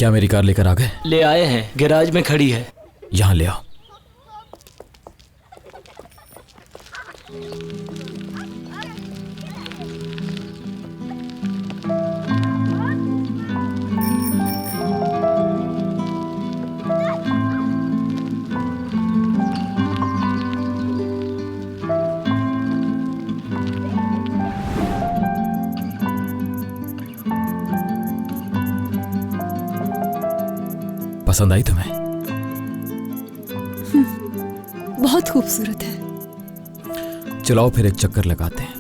क्या मेरी कार लेकर आ गए? ले आए हैं, गैराज में खड़ी है। यहाँ ले आओ। पसंद आई तुम्हें? बहुत खूबसूरत है। चलाओ फिर एक चक्कर लगाते हैं।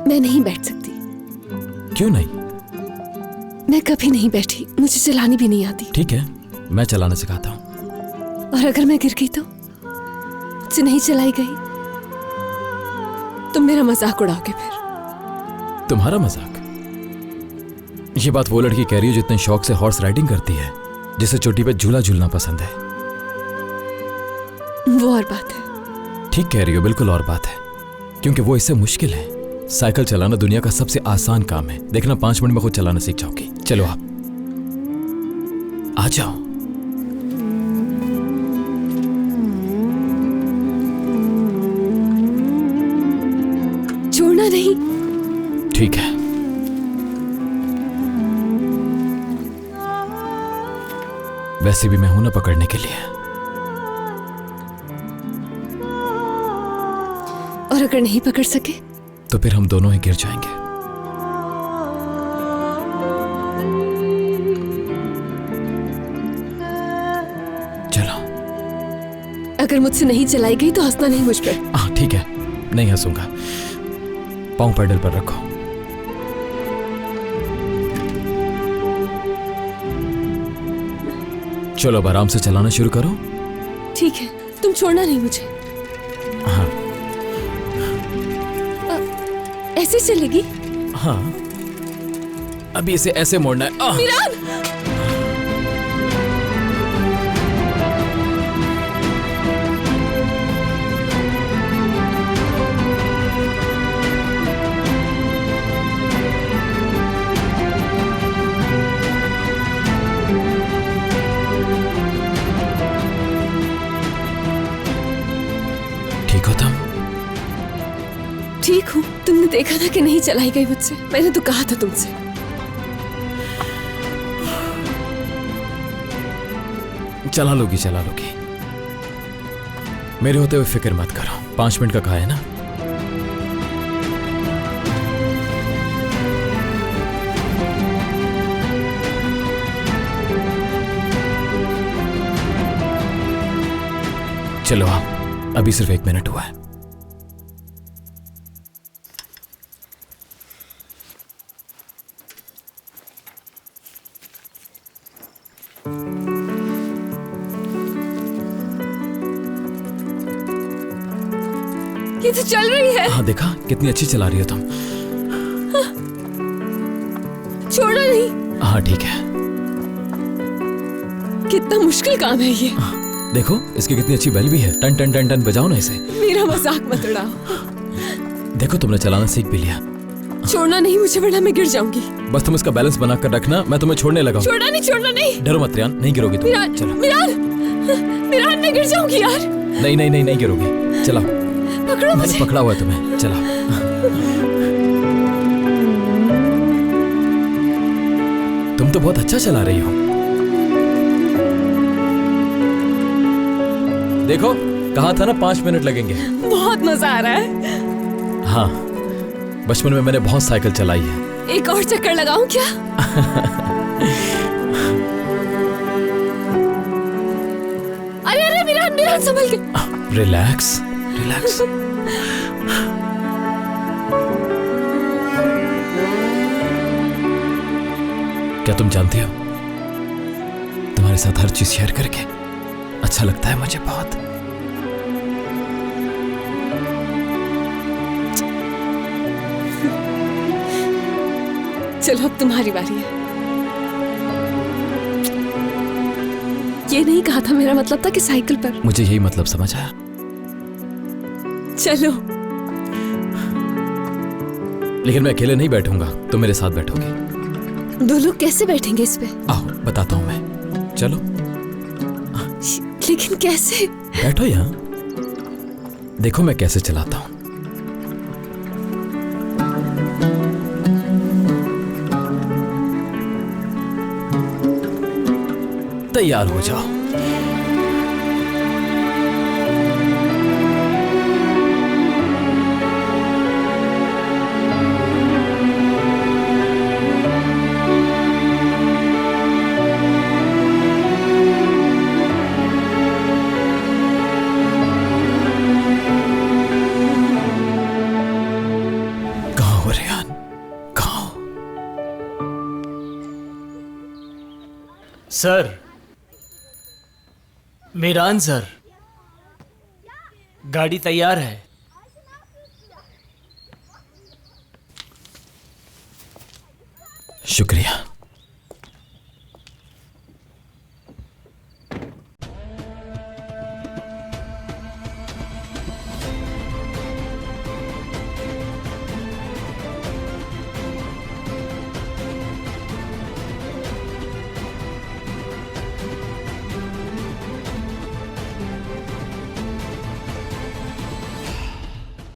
मैं नहीं बैठ सकती। क्यों नहीं? मैं कभी नहीं बैठी, मुझे चलानी भी नहीं आती। ठीक है, मैं चलाना सिखाता हूँ। और अगर मैं गिर गई तो? मुझसे नहीं चलाई गई, तुम मेरा मजाक उड़ाओगे फिर? तुम्हारा मजाक? ये बात वो लड़की कह रही है जितने शौक से हॉर्स राइडिंग करती है, जिसे चोटी पे झूला झूलना पसंद है। वो और बात है। ठीक कह रही हो, बिल्कुल और बात है, क्योंकि वो इससे मुश्किल है। साइकिल चलाना दुनिया का सबसे आसान काम है। देखना 5 मिनट में खुद चलाना सीख जाओगी। चलो आप आ जाओ। छोड़ना नहीं। ठीक है। वैसे भी मैं हूं ना पकड़ने के लिए। और अगर नहीं पकड़ सके तो फिर हम दोनों ही गिर जाएंगे। चलो। अगर मुझसे नहीं चलाई गई तो हंसना नहीं मुझ पर। हाँ ठीक है, नहीं हंसूंगा। पांव पैडल पर रखो। चलो अब आराम से चलाना शुरू करो। ठीक है, तुम छोड़ना नहीं मुझे। हाँ। ऐसे चलेगी? हाँ, अभी इसे ऐसे मोड़ना है। मिरान! ठीक हो तुम? ठीक हूँ। तुमने देखा था कि नहीं चलाई गई मुझसे। मैंने तो कहा था तुमसे। चला लोगी, चला लोगी। मेरे होते हुए फिक्र मत करो। 5 मिनट का कहा है ना। चलो आप, अभी सिर्फ 1 मिनट हुआ है। ये तो चल रही है। हाँ देखा, कितनी अच्छी चला रही हो तुम। छोड़ना नहीं। हाँ ठीक है। कितना मुश्किल काम है ये। देखो इसकी कितनी अच्छी बेल भी है। टन टन टन टन बजाओ ना इसे। मेरा मजाक मत उड़ाओ। देखो तुमने चलाना सीख भी लिया। छोड़ना नहीं मुझे, वरना मैं गिर जाऊंगी। बस तुम इसका बैलेंस बनाकर रखना, मैं तुम्हें छोड़ने लगा हूं। छोड़ना नहीं, छोड़ना नहीं। डरो मत रियान, नहीं गिरोगी तुम। मिरान, चलो। मिरान, मिरान, मैं गिर जाऊंगी यार। नहीं नहीं नहीं नहीं गिरोगी। चलाओ, पकड़ो मैंने मुझे। पकड़ा हुआ है तुम्हें। चलाओ। तुम तो बहुत अच्छा चला रही हो। देखो कहा था ना 5 मिनट लगेंगे। बहुत मजा आ रहा है। हाँ, बचपन में मैंने बहुत साइकिल चलाई है। एक और चक्कर लगाऊं क्या? अरे अरे मिरान, मिरान संभल के। Relax, relax. क्या तुम जानती हो, तुम्हारे साथ हर चीज शेयर करके अच्छा लगता है मुझे बहुत। चलो अब तुम्हारी बारी है। ये नहीं कहा था, मेरा मतलब था कि साइकिल पर। मुझे यही मतलब समझ आया। चलो। लेकिन मैं अकेले नहीं बैठूंगा, तुम मेरे साथ बैठोगे। दो लोग कैसे बैठेंगे इस पे? आओ बताता हूं मैं, चलो लेकिन कैसे? बैठो यहाँ, देखो मैं कैसे चलाता हूं। तैयार हो जाओ। कहाँ हो रेहान, कहाँ हो? सर, मीरान सर, गाड़ी तैयार है। शुक्रिया।